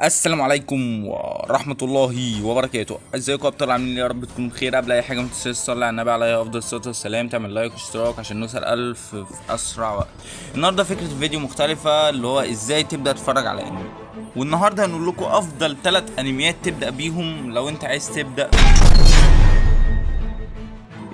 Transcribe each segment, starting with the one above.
السلام عليكم ورحمة الله وبركاته. ازيكم يا ابطال؟ عاملين ايه؟ يا رب تكونوا بخير. قبل اي حاجة ما تنساش تصلي على النبي عليه افضل الصلاة والسلام، تعمل لايك واشتراك عشان نوصل 1000 في اسرع وقت. النهارده فكرة الفيديو مختلفة، اللي هو ازاي تبدأ تتفرج على انمي. والنهارده هنقول لكم افضل 3 انميات تبدأ بيهم لو انت عايز تبدأ.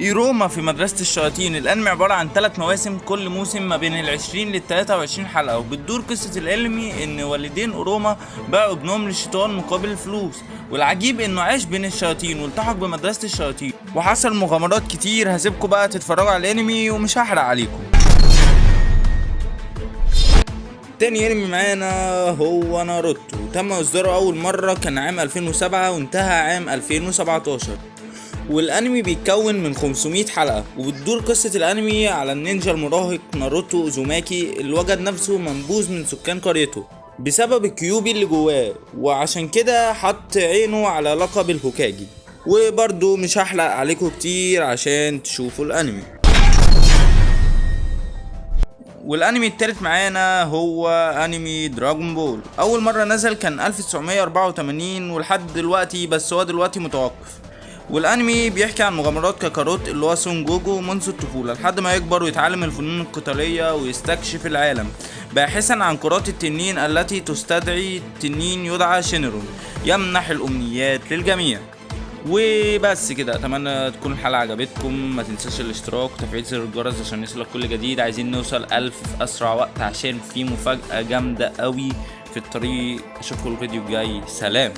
إيروما في مدرسة الشياطين. الأنمي عبارة عن 3 مواسم، كل موسم ما بين 20 ل 23 حلقة، وبتدور قصة الأنمي إن والدين إيروما باعوا ابنهم للشيطان مقابل الفلوس، والعجيب إنه عاش بين الشياطين والتحق بمدرسة الشياطين وحصل مغامرات كتير. هسيبكم بقى تتفرجوا على الأنمي ومش هحرق عليكم. تاني انمي معانا هو ناروتو. تم اصداره اول مرة كان عام 2007 وانتهى عام 2017، والانمي بيتكون من 500 حلقة، وبتدور قصة الانمي على النينجا المراهق ناروتو اوزوماكي اللي وجد نفسه منبوذ من سكان قريته بسبب الكيوبي اللي جواه، وعشان كده حط عينه على لقب الهوكاجي. وبرضو مش هحلق عليكم كتير عشان تشوفوا الانمي. والانمي التالت معانا هو انمي دراغون بول. اول مرة نزل كان 1984 ولحد دلوقتي، بس هو دلوقتي متوقف. والانمي بيحكي عن مغامرات كاكاروت اللي هو سون جوجو منذ الطفولة لحد ما يكبر ويتعلم الفنون القتالية ويستكشف العالم، باحثا عن كرات التنين التي تستدعي تنين يدعى شينرون يمنح الامنيات للجميع. وبس كده، اتمنى تكون الحلقة عجبتكم. ما تنساش الاشتراك وتفعيل زر الجرس عشان يوصلك كل جديد. عايزين نوصل 1000 في اسرع وقت عشان في مفاجأة جامدة قوي في الطريق. اشوفكم الفيديو الجاي، سلام.